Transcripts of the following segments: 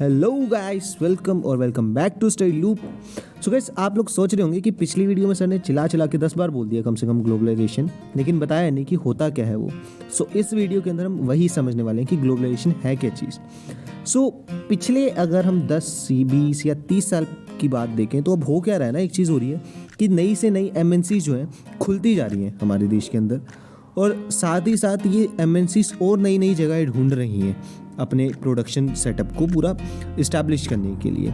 Hello guys, welcome back to Study Loop. So guys, आप लोग सोच रहे होंगे कि पिछली वीडियो में सर ने चिल्ला के 10 बार बोल दिया कम से कम ग्लोबलाइजेशन, लेकिन बताया नहीं कि होता क्या है वो। सो इस वीडियो के अंदर हम वही समझने वाले हैं कि ग्लोबलाइजेशन है क्या चीज़। सो पिछले अगर हम 10, 20 या 30 साल की बात देखें तो अब हो क्या रहा है ना, एक चीज़ हो रही है कि नई से नई MNCs जो हैं खुलती जा रही हैं हमारे देश के अंदर, और साथ ही साथ ये MNCs और नई जगह ढूंढ रही हैं अपने प्रोडक्शन सेटअप को पूरा इस्टेब्लिश करने के लिए।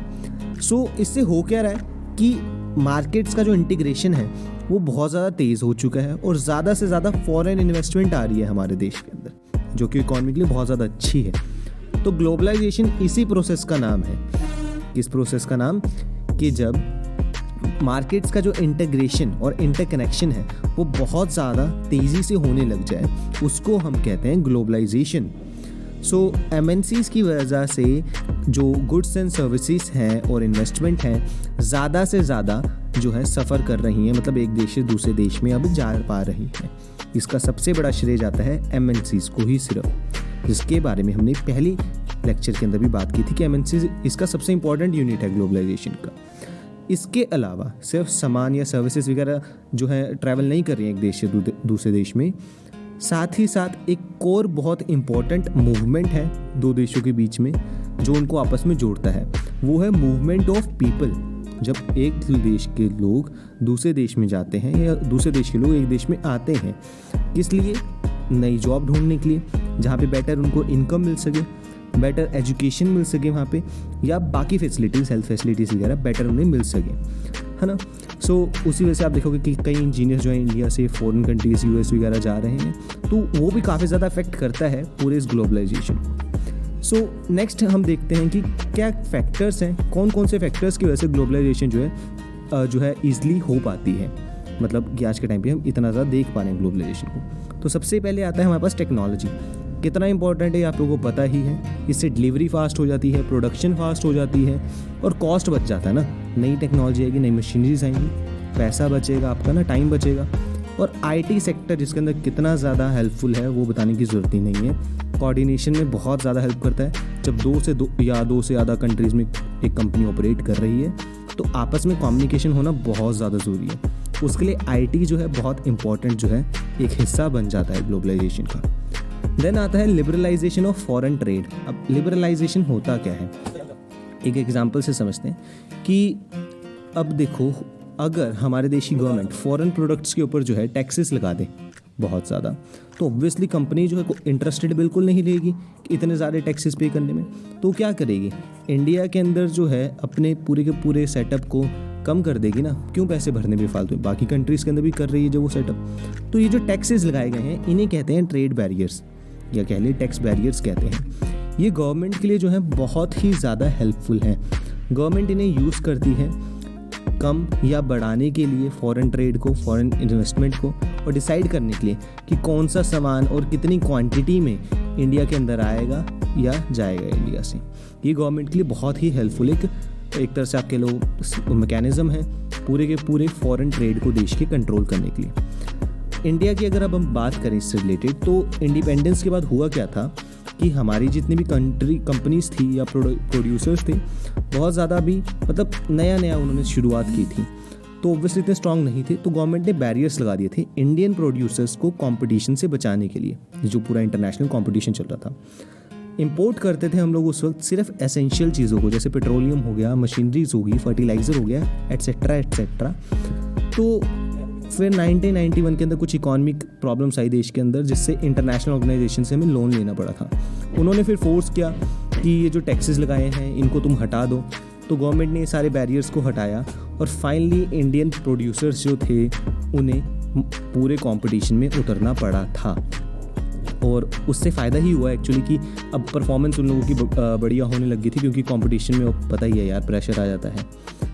सो इससे हो क्या रहा है कि मार्केट्स का जो इंटीग्रेशन है वो बहुत ज़्यादा तेज़ हो चुका है और ज़्यादा से ज़्यादा फॉरेन इन्वेस्टमेंट आ रही है हमारे देश के अंदर, जो कि इकॉनमी के लिए बहुत ज़्यादा अच्छी है। तो ग्लोबलाइजेशन इसी प्रोसेस का नाम है। इस प्रोसेस का नाम कि जब मार्केट्स का जो इंटीग्रेशन और इंटरकनेक्शन है वो बहुत ज़्यादा तेज़ी से होने लग जाए, उसको हम कहते हैं ग्लोबलाइजेशन। सो MNCs की वजह से जो गुड्स एंड सर्विसेज हैं और इन्वेस्टमेंट हैं ज़्यादा से ज़्यादा जो है सफ़र कर रही हैं, मतलब एक देश से दूसरे देश में अब जा पा रही हैं। इसका सबसे बड़ा श्रेय जाता है MNCs को ही सिर्फ, जिसके बारे में हमने पहली लेक्चर के अंदर भी बात की थी कि MNCs इसका सबसे इंपॉर्टेंट यूनिट है ग्लोबलाइजेशन का। इसके अलावा सिर्फ सामान या सर्विसेज वगैरह जो है ट्रैवल नहीं कर रही हैं एक देश से दूसरे देश में, साथ ही साथ एक और बहुत इम्पॉर्टेंट मूवमेंट है दो देशों के बीच में जो उनको आपस में जोड़ता है, वो है मूवमेंट ऑफ पीपल। जब एक देश के लोग दूसरे देश में जाते हैं या दूसरे देश के लोग एक देश में आते हैं, किस लिए? नई जॉब ढूंढने के लिए, जहाँ पे बेटर उनको इनकम मिल सके, बेटर एजुकेशन मिल सके वहाँ पे, या बाकी फैसिलिटीज़, हेल्थ फैसिलिटीज़ वगैरह बेटर उन्हें मिल सके, है ना। सो उसी वजह से आप देखोगे कि कई इंजीनियर्स जो हैं इंडिया से फॉरेन कंट्रीज़ US वगैरह जा रहे हैं, तो वो भी काफ़ी ज़्यादा अफेक्ट करता है पूरे इस ग्लोबलाइजेशन को। सो नेक्स्ट हम देखते हैं कि क्या फैक्टर्स हैं, कौन से फैक्टर्स की वजह से ग्लोबलाइजेशन जो है ईजिली हो पाती है, मतलब कि आज के टाइम पे हम इतना ज़्यादा देख पा रहे हैं ग्लोबलाइजेशन को। तो सबसे पहले आता है हमारे पास टेक्नोलॉजी। कितना इंपॉर्टेंट है आप लोगों को पता ही है। इससे डिलीवरी फास्ट हो जाती है, प्रोडक्शन फास्ट हो जाती है और कॉस्ट बच जाता है ना। नई टेक्नोलॉजी आएगी, नई मशीनरीज आएंगी, पैसा बचेगा आपका ना, टाइम बचेगा। और IT सेक्टर जिसके अंदर कितना ज़्यादा हेल्पफुल है वो बताने की ज़रूरत ही नहीं है। कोऑर्डिनेशन में बहुत ज़्यादा हेल्प करता है। जब दो से ज़्यादा कंट्रीज़ में एक कंपनी ऑपरेट कर रही है तो आपस में कम्युनिकेशन होना बहुत ज़्यादा ज़रूरी है। उसके लिए IT जो है बहुत इंपॉर्टेंट जो है एक हिस्सा बन जाता है ग्लोबलाइजेशन का। देन आता है लिबरलाइजेशन ऑफ फॉरेन ट्रेड। अब लिबरलाइजेशन होता क्या है, एक एग्जांपल से समझते हैं कि अब देखो, अगर हमारे देश की गवर्नमेंट फॉरेन प्रोडक्ट्स के ऊपर जो है टैक्सेस लगा दे बहुत ज़्यादा, तो ऑब्वियसली कंपनी जो है इंटरेस्टेड बिल्कुल नहीं रहेगी कि इतने ज़्यादा टैक्सेस पे करने में। तो क्या करेगी, इंडिया के अंदर जो है अपने पूरे के पूरे सेटअप को कम कर देगी ना। क्यों पैसे भरने में फालतू, बाकी कंट्रीज़ के अंदर भी कर रही है जो वो सेटअप। तो ये जो टैक्सेस लगाए गए हैं इन्हें कहते हैं ट्रेड बैरियर्स, या कह लें टैक्स बैरियर्स कहते हैं। ये गवर्नमेंट के लिए जो है बहुत ही ज़्यादा हेल्पफुल हैं। गवर्नमेंट इन्हें यूज़ करती है कम या बढ़ाने के लिए फॉरेन ट्रेड को, फॉरेन इन्वेस्टमेंट को, और डिसाइड करने के लिए कि कौन सा सामान और कितनी क्वांटिटी में इंडिया के अंदर आएगा या जाएगा इंडिया से। ये गवर्नमेंट के लिए बहुत ही हेल्पफुल एक तरह से आपके लोग मैकेनिज़्म है पूरे के पूरे फॉरेन ट्रेड को देश के कंट्रोल करने के लिए। इंडिया की अगर अब हम बात करें इससे रिलेटेड, तो इंडिपेंडेंस के बाद हुआ क्या था कि हमारी जितनी भी कंपनीज थी या प्रोड्यूसर्स थे, बहुत ज़्यादा अभी मतलब नया उन्होंने शुरुआत की थी, तो ऑब्वियसली इतने स्ट्रॉन्ग नहीं थे। तो गवर्नमेंट ने बैरियर्स लगा दिए थे इंडियन प्रोड्यूसर्स को कंपटीशन से बचाने के लिए, जो पूरा इंटरनेशनल कंपटीशन चल रहा था। इंपोर्ट करते थे हम लोग उस वक्त सिर्फ एसेंशियल चीज़ों को, जैसे पेट्रोलियम हो गया, मशीनरीज होगी, फर्टिलाइज़र हो गया, एट्सेट्रा। तो फिर 1991 के अंदर कुछ इकोनॉमिक प्रॉब्लम्स आई देश के अंदर, जिससे इंटरनेशनल ऑर्गेनाइजेशन से हमें लोन लेना पड़ा था। उन्होंने फिर फोर्स किया कि ये जो टैक्सेस लगाए हैं इनको तुम हटा दो। तो गवर्नमेंट ने ये सारे बैरियर्स को हटाया और फाइनली इंडियन प्रोड्यूसर्स जो थे उन्हें पूरे कंपटीशन में उतरना पड़ा था। और उससे फ़ायदा ही हुआ एक्चुअली कि अब परफॉर्मेंस उन लोगों की बढ़िया होने लगी थी, क्योंकि कंपटीशन में पता ही है यार, प्रेशर आ जाता है,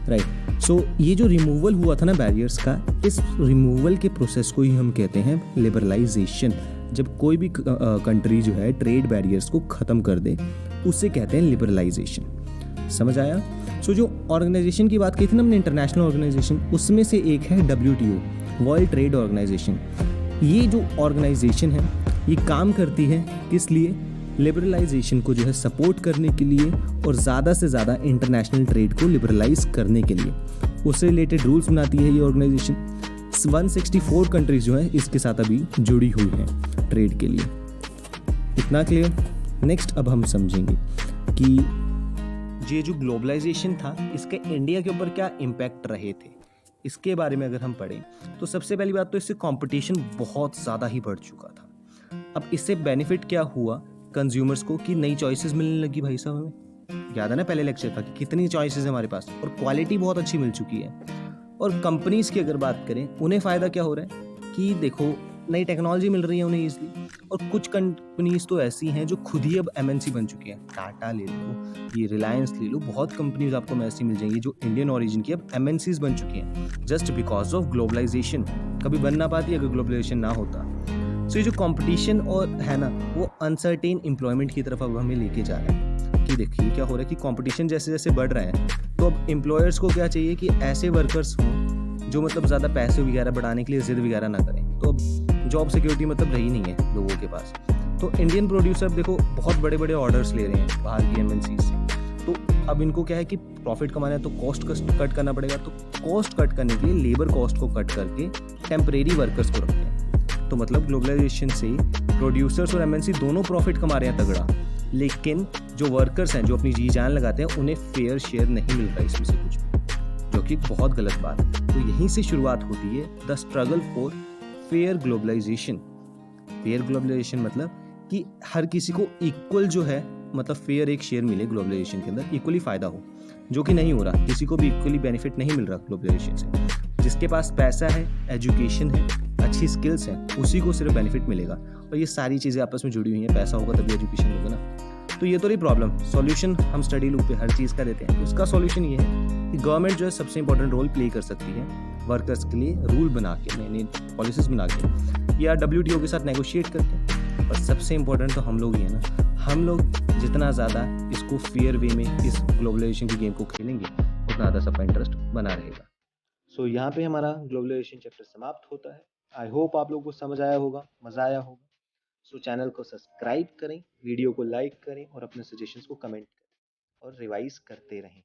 राइट। सो ये जो रिमूवल हुआ था ना बैरियर्स का, इस रिमूवल के प्रोसेस को ही हम कहते हैं लिबरलाइजेशन। जब कोई भी कंट्री जो है ट्रेड बैरियर्स को ख़त्म कर दे, उससे कहते हैं लिबरलाइजेशन। समझ आया? सो जो ऑर्गेनाइजेशन की बात की थी ना हमने, इंटरनेशनल ऑर्गेनाइजेशन, उसमें से एक है WTO, वर्ल्ड ट्रेड ऑर्गेनाइजेशन। ये जो ऑर्गेनाइजेशन है ये काम करती है किस लिए? लिबरलाइजेशन को जो है सपोर्ट करने के लिए और ज़्यादा से ज़्यादा इंटरनेशनल ट्रेड को लिबरलाइज करने के लिए उससे रिलेटेड रूल्स बनाती है ये ऑर्गेनाइजेशन। 164 कंट्रीज जो है इसके साथ अभी जुड़ी हुई हैं ट्रेड के लिए। इतना क्लियर। नेक्स्ट अब हम समझेंगे कि ये जो ग्लोबलाइजेशन था इसके इंडिया के ऊपर क्या इम्पैक्ट रहे थे। इसके बारे में अगर हम पढ़ें तो सबसे पहली बात तो इससे कंपटीशन बहुत ज़्यादा ही बढ़ चुका था। अब इससे बेनिफिट क्या हुआ कंज्यूमर्स को कि नई चॉइसेस मिलने लगी भाई साहब। हमें याद है ना पहले लेक्चर था कि कितनी चॉइसेस है हमारे पास और क्वालिटी बहुत अच्छी मिल चुकी है। और कंपनीज की अगर बात करें उन्हें फ़ायदा क्या हो रहा है कि देखो नई टेक्नोलॉजी मिल रही है उन्हें ईजिली। और कुछ कंपनीज तो ऐसी हैं जो खुद ही अब एमएनसी बन चुकी हैं। टाटा ले लो, ये रिलायंस ले लो, बहुत कंपनीज आपको ऐसी मिल जाएंगी जो इंडियन ओरिजिन की अब एमएनसीज बन चुकी हैं जस्ट बिकॉज ऑफ ग्लोबलाइजेशन। कभी बन ना पाती अगर ग्लोबलाइजेशन ना होता। सो ये जो कंपटीशन और है ना वो अनसर्टेन एम्प्लॉयमेंट की तरफ अब हमें लेके जा रहा है कि देखिए क्या हो रहा है कि कंपटीशन जैसे जैसे बढ़ रहा है तो अब एम्प्लॉयर्स को क्या चाहिए कि ऐसे वर्कर्स हों जो मतलब ज़्यादा पैसे वगैरह बढ़ाने के लिए जिद वगैरह ना करें। तो अब जॉब सिक्योरिटी मतलब रही नहीं है लोगों के पास। तो इंडियन प्रोड्यूसर देखो बहुत बड़े बड़े ऑर्डर्स ले रहे हैं बाहर की एमएनसीज से। तो अब इनको क्या है कि प्रॉफिट कमाना है तो कॉस्ट कट करना पड़ेगा। तो कॉस्ट कट करने के लिए लेबर कॉस्ट को कट करके टेम्परेरी वर्कर्स को रखते हैं। तो मतलब ग्लोबलाइजेशन से प्रोड्यूसर्स और एमएनसी दोनों प्रॉफिट कमा रहे हैं तगड़ा, लेकिन जो वर्कर्स हैं जो अपनी जी जान लगाते हैं उन्हें फेयर शेयर नहीं मिल रहा इसमें से कुछ भी, जो कि बहुत गलत बात है। तो यहीं से शुरुआत होती है the struggle for fair globalisation. Fair globalisation मतलब कि हर किसी को इक्वल जो है मतलब फेयर एक शेयर मिले ग्लोबलाइजेशन के अंदर, इक्वली फ़ायदा हो, जो कि नहीं हो रहा। किसी को भी इक्वली बेनिफिट नहीं मिल रहा ग्लोबलाइजेशन से। जिसके पास पैसा है, एजुकेशन है, अच्छी स्किल्स हैं, उसी को सिर्फ बेनिफिट मिलेगा। और ये सारी चीज़ें आपस में जुड़ी हुई हैं। पैसा होगा तभी एजुकेशन होगा ना। तो ये तो रही प्रॉब्लम। सॉल्यूशन हम स्टडी लूप पे हर चीज़ का देते हैं। उसका सॉल्यूशन ये है कि गवर्नमेंट जो है सबसे इंपॉर्टेंट रोल प्ले कर सकती है वर्कर्स के लिए, रूल बना के, नई नई पॉलिसीज बना के या WTO के साथ नेगोशिएट करके। और सबसे इंपॉर्टेंट तो हम लोग ही हैं ना। हम लोग जितना ज़्यादा इसको फेयर वे में इस ग्लोबलाइजेशन की गेम को खेलेंगे उतना ज़्यादा सबका इंटरेस्ट बना रहेगा। सो यहाँ पे हमारा ग्लोबलाइजेशन चैप्टर समाप्त होता है। आई होप आप लोगों को समझ आया होगा, मज़ा आया होगा। सो चैनल को सब्सक्राइब करें, वीडियो को लाइक करें और अपने सजेशंस को कमेंट करें और रिवाइज करते रहें।